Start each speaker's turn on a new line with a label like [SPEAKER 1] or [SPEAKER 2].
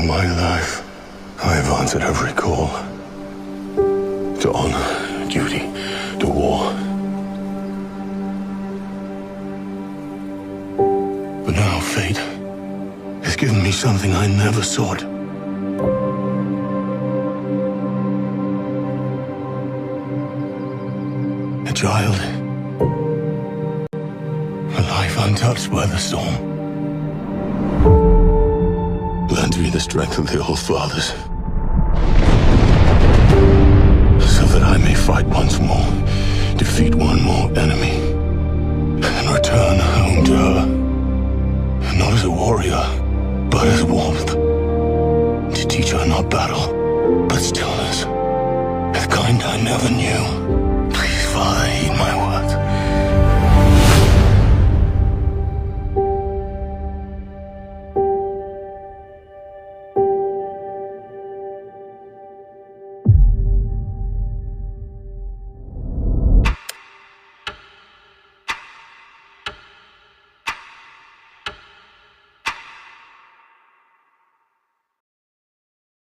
[SPEAKER 1] my life, I have answered every call. To honor, duty, to war. But now fate has given me something I never sought. A child. A life untouched by the storm. Lend me the strength of the old fathers, so that I may fight once more, defeat one more enemy.